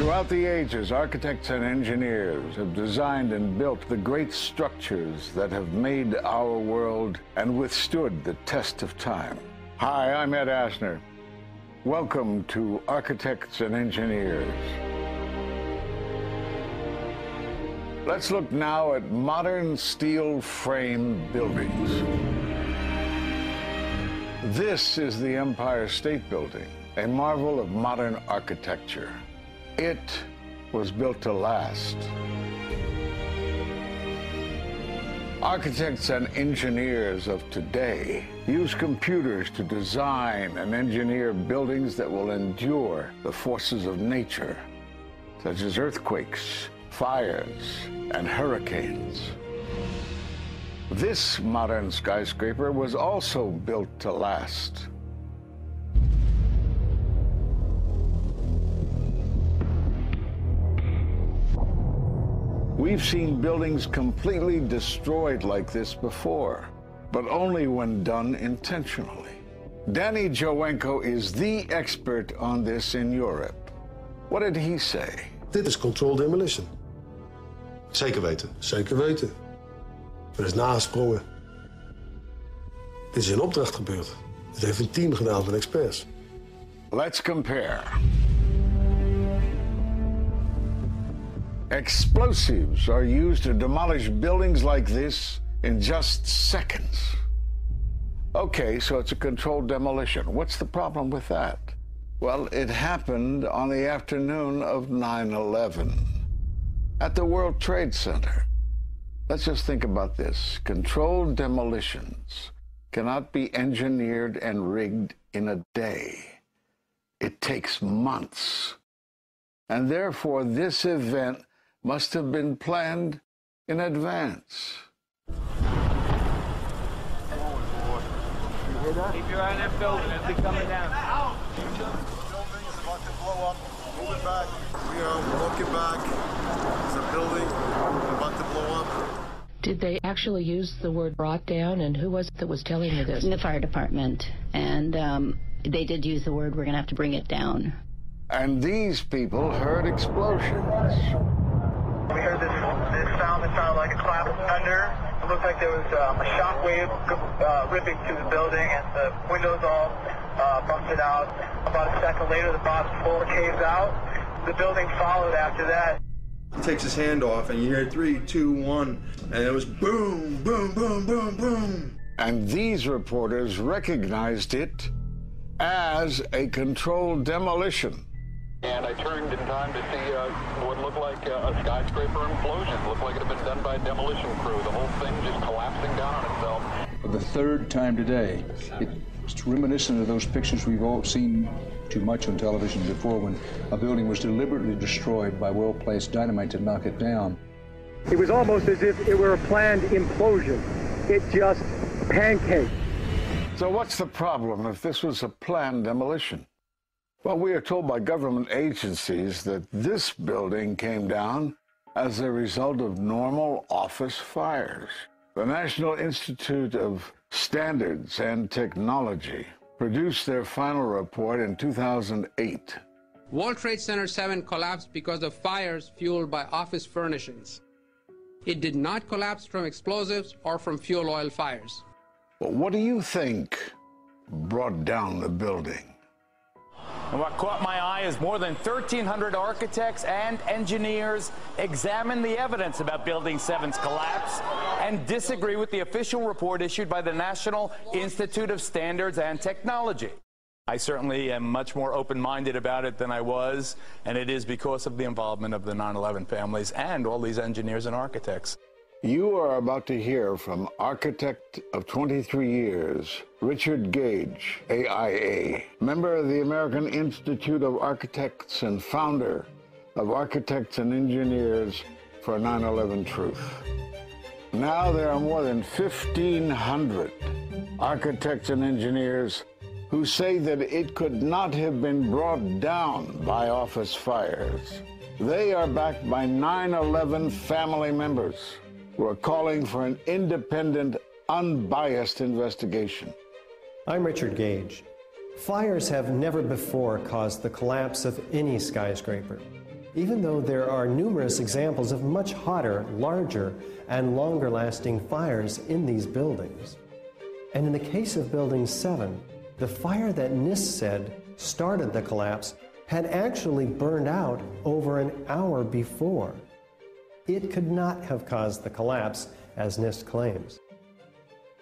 Throughout the ages, architects and engineers have designed and built the great structures that have made our world and withstood the test of time. Hi, I'm Ed Asner. Welcome to Architects and Engineers. Let's look now at modern steel frame buildings. This is the Empire State Building, a marvel of modern architecture. It was built to last. Architects and engineers of today use computers to design and engineer buildings that will endure the forces of nature, such as earthquakes, fires, and hurricanes. This modern skyscraper was also built to last. We've seen buildings completely destroyed like this before, but only when done intentionally. Danny Jowenko is the expert on this in Europe. What did he say? Dit is controlled demolition. Zeker weten. Zeker weten. Er is nagesprongen. Dit is in opdracht gebeurd. Dit heeft een team gedaan van experts. Let's compare. Explosives are used to demolish buildings like this in just seconds. Okay, so it's a controlled demolition. What's the problem with that? Well, it happened on the afternoon of 9/11 at the World Trade Center. Let's just think about this. Controlled demolitions cannot be engineered and rigged in a day. It takes months. And therefore, this event must have been planned in advance. You hear that? Keep your eye on that building. It'll be coming down. The building is about to blow up. Move it back. We are walking back. There's a building about to blow up. Did they actually use the word brought down, and who was it that was telling you this? The fire department, and they did use the word, we're going to have to bring it down. And these people heard explosions. We heard this sound that sounded like a clap of thunder. It looked like there was a shock wave ripping through the building, and the windows all busted out. About a second later, the bottom floor caves out. The building followed after that. He takes his hand off, and you hear 3, 2, 1, and it was boom, boom, boom, boom, boom. And these reporters recognized it as a controlled demolition. And I turned in time to see what looked like a skyscraper implosion. It looked like it had been done by a demolition crew. The whole thing just collapsing down on itself. For the third time today, it's reminiscent of those pictures we've all seen too much on television before, when a building was deliberately destroyed by well-placed dynamite to knock it down. It was almost as if it were a planned implosion. It just pancaked. So what's the problem if this was a planned demolition? Well, we are told by government agencies that this building came down as a result of normal office fires. The National Institute of Standards and Technology produced their final report in 2008. World Trade Center 7 collapsed because of fires fueled by office furnishings. It did not collapse from explosives or from fuel oil fires. But what do you think brought down the building? And what caught my eye is more than 1,300 architects and engineers examine the evidence about Building 7's collapse and disagree with the official report issued by the National Institute of Standards and Technology. I certainly am much more open-minded about it than I was, and it is because of the involvement of the 9/11 families and all these engineers and architects. You are about to hear from architect of 23 years, Richard Gage, AIA, member of the American Institute of Architects and founder of Architects and Engineers for 9/11 Truth. Now there are more than 1,500 architects and engineers who say that it could not have been brought down by office fires. They are backed by 9/11 family members who are calling for an independent, unbiased investigation. I'm Richard Gage. Fires have never before caused the collapse of any skyscraper. even though there are numerous examples of much hotter, larger, and longer-lasting fires in these buildings. And in the case of Building 7, the fire that NIST said started the collapse had actually burned out over an hour before. It could not have caused the collapse, as NIST claims.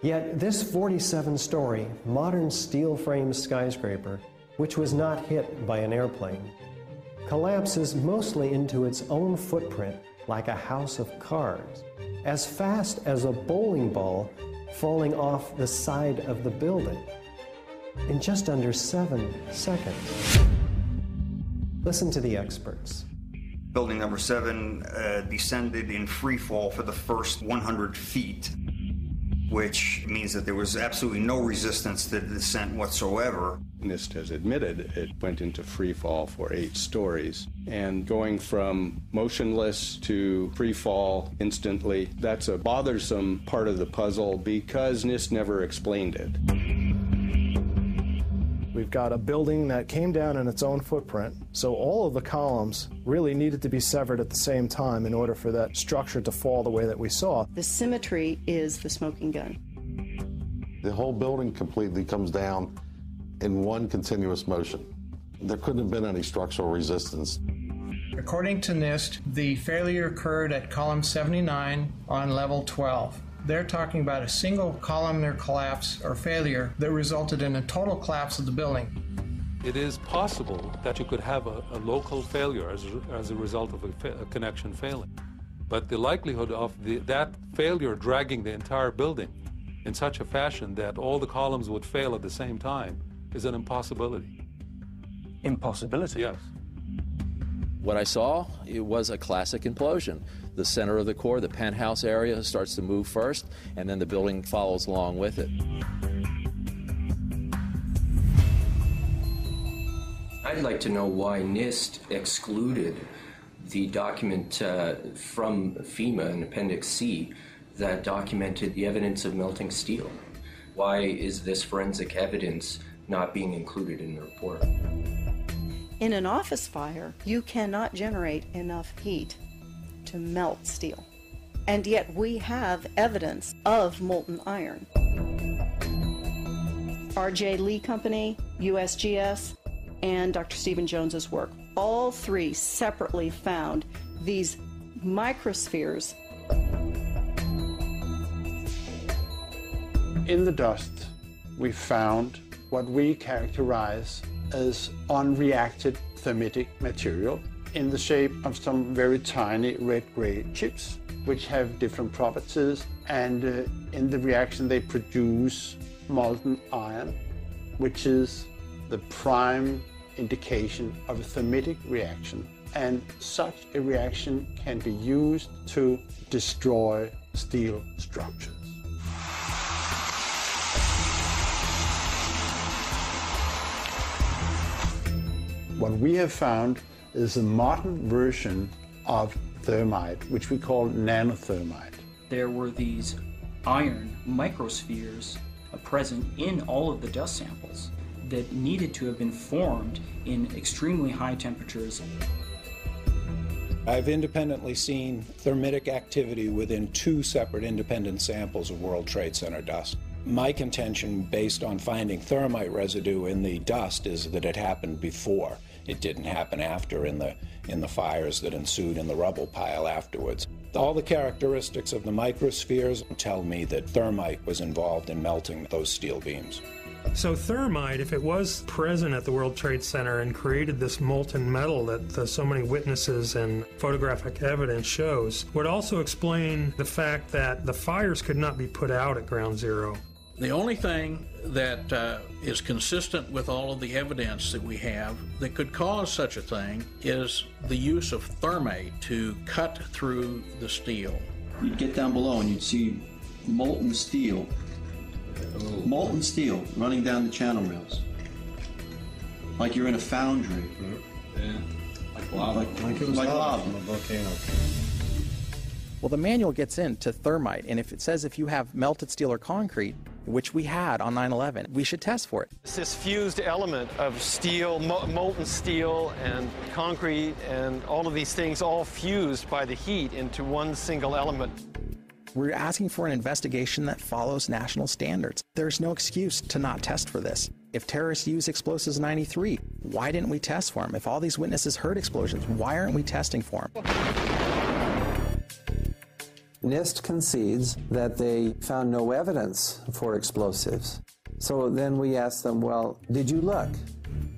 Yet this 47-story, modern steel-frame skyscraper, which was not hit by an airplane, collapses mostly into its own footprint like a house of cards, as fast as a bowling ball falling off the side of the building, in just under 7 seconds. Listen to the experts. Building number 7 descended in free fall for the first 100 feet, which means that there was absolutely no resistance to the descent whatsoever. NIST has admitted it went into free fall for 8 stories. And going from motionless to free fall instantly, that's a bothersome part of the puzzle because NIST never explained it. We've got a building that came down in its own footprint, so all of the columns really needed to be severed at the same time in order for that structure to fall the way that we saw. The symmetry is the smoking gun. The whole building completely comes down in one continuous motion. There couldn't have been any structural resistance. According to NIST, the failure occurred at column 79 on level 12. They're talking about a single columnar collapse or failure that resulted in a total collapse of the building. It is possible that you could have a local failure as a result of a connection failing. But the likelihood of that failure dragging the entire building in such a fashion that all the columns would fail at the same time is an impossibility. Impossibility? Yes. What I saw, it was a classic implosion. The center of the core, the penthouse area, starts to move first, and then the building follows along with it. I'd like to know why NIST excluded the document from FEMA in Appendix C that documented the evidence of melting steel. Why is this forensic evidence not being included in the report? In an office fire, you cannot generate enough heat to melt steel. And yet we have evidence of molten iron. R.J. Lee Company, USGS, and Dr. Stephen Jones's work, all three separately found these microspheres. In the dust, we found what we characterize as unreacted thermitic material in the shape of some very tiny red-gray chips, which have different properties, and in the reaction they produce molten iron, which is the prime indication of a thermitic reaction. And such a reaction can be used to destroy steel structures. What we have found is a modern version of thermite, which we call nanothermite. There were these iron microspheres present in all of the dust samples that needed to have been formed in extremely high temperatures. I've independently seen thermitic activity within 2 separate independent samples of World Trade Center dust. My contention, based on finding thermite residue in the dust, is that it happened before. It didn't happen after in the fires that ensued in the rubble pile afterwards. All the characteristics of the microspheres tell me that thermite was involved in melting those steel beams. So thermite, if it was present at the World Trade Center and created this molten metal that so many witnesses and photographic evidence shows, would also explain the fact that the fires could not be put out at Ground Zero. The only thing that is consistent with all of the evidence that we have that could cause such a thing is the use of thermite to cut through the steel. You'd get down below and you'd see molten steel running down the channel rails. Like you're in a foundry. Yeah. Like lava. Like it was lava. From a volcano. Well, the manual gets into thermite, and if it says if you have melted steel or concrete, which we had on 9/11. We should test for it. This fused element of steel, molten steel and concrete and all of these things all fused by the heat into one single element. We're asking for an investigation that follows national standards. There's no excuse to not test for this. If terrorists used explosives in '93, why didn't we test for them? If all these witnesses heard explosions, why aren't we testing for them? NIST concedes that they found no evidence for explosives. So then we asked them, well, did you look?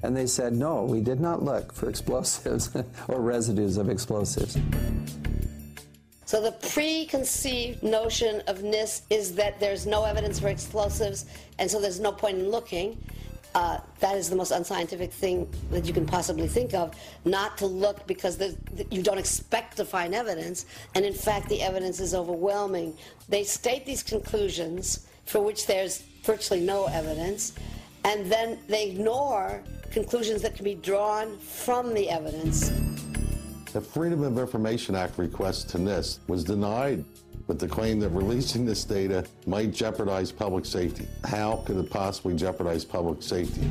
And they said, no, we did not look for explosives or residues of explosives. So the preconceived notion of NIST is that there's no evidence for explosives, and so there's no point in looking. That is the most unscientific thing that you can possibly think of, not to look because you don't expect to find evidence, and in fact the evidence is overwhelming. They state these conclusions for which there's virtually no evidence, and then they ignore conclusions that can be drawn from the evidence. The Freedom of Information Act request to NIST was denied with the claim that releasing this data might jeopardize public safety. How could it possibly jeopardize public safety?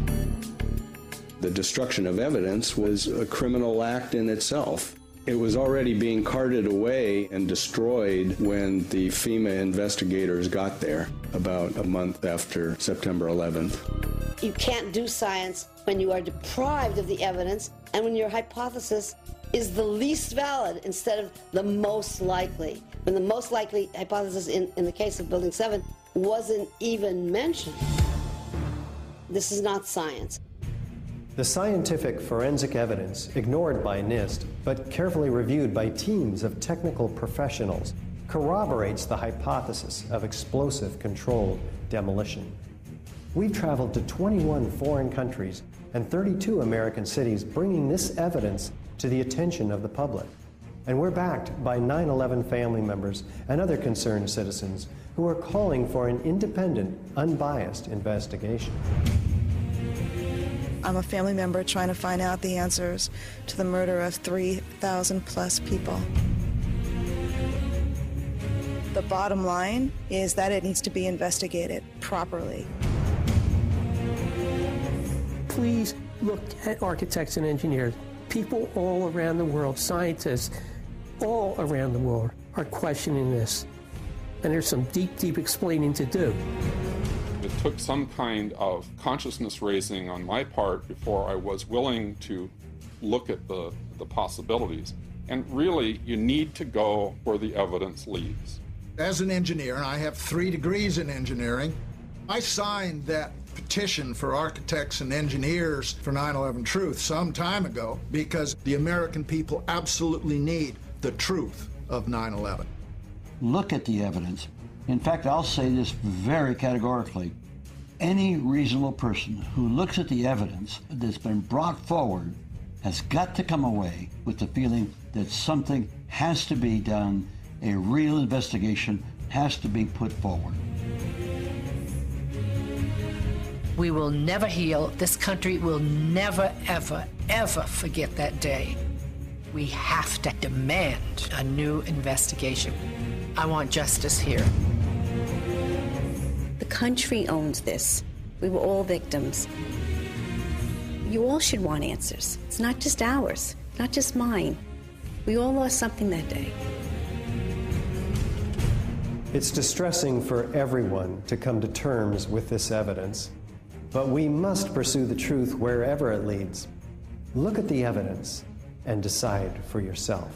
The destruction of evidence was a criminal act in itself. It was already being carted away and destroyed when the FEMA investigators got there about a month after September 11th. You can't do science when you are deprived of the evidence and when your hypothesis is the least valid instead of the most likely. When the most likely hypothesis in the case of Building 7 wasn't even mentioned. This is not science. The scientific forensic evidence, ignored by NIST, but carefully reviewed by teams of technical professionals, corroborates the hypothesis of explosive controlled demolition. We've traveled to 21 foreign countries and 32 American cities, bringing this evidence to the attention of the public. And we're backed by 9/11 family members and other concerned citizens who are calling for an independent, unbiased investigation. I'm a family member trying to find out the answers to the murder of 3,000 plus people. The bottom line is that it needs to be investigated properly. Please look at architects and engineers. People all around the world, scientists all around the world are questioning this. And there's some deep, deep explaining to do. It took some kind of consciousness raising on my part before I was willing to look at the possibilities. And really, you need to go where the evidence leads. As an engineer, and I have 3 degrees in engineering, I signed that petition for architects and engineers for 9/11 Truth some time ago because the American people absolutely need the truth of 9/11. Look at the evidence. In fact, I'll say this very categorically. Any reasonable person who looks at the evidence that's been brought forward has got to come away with the feeling that something has to be done, a real investigation has to be put forward. We will never heal. This country will never, ever, ever forget that day. We have to demand a new investigation. I want justice here. The country owns this. We were all victims. You all should want answers. It's not just ours, not just mine. We all lost something that day. It's distressing for everyone to come to terms with this evidence. But we must pursue the truth wherever it leads. Look at the evidence and decide for yourself.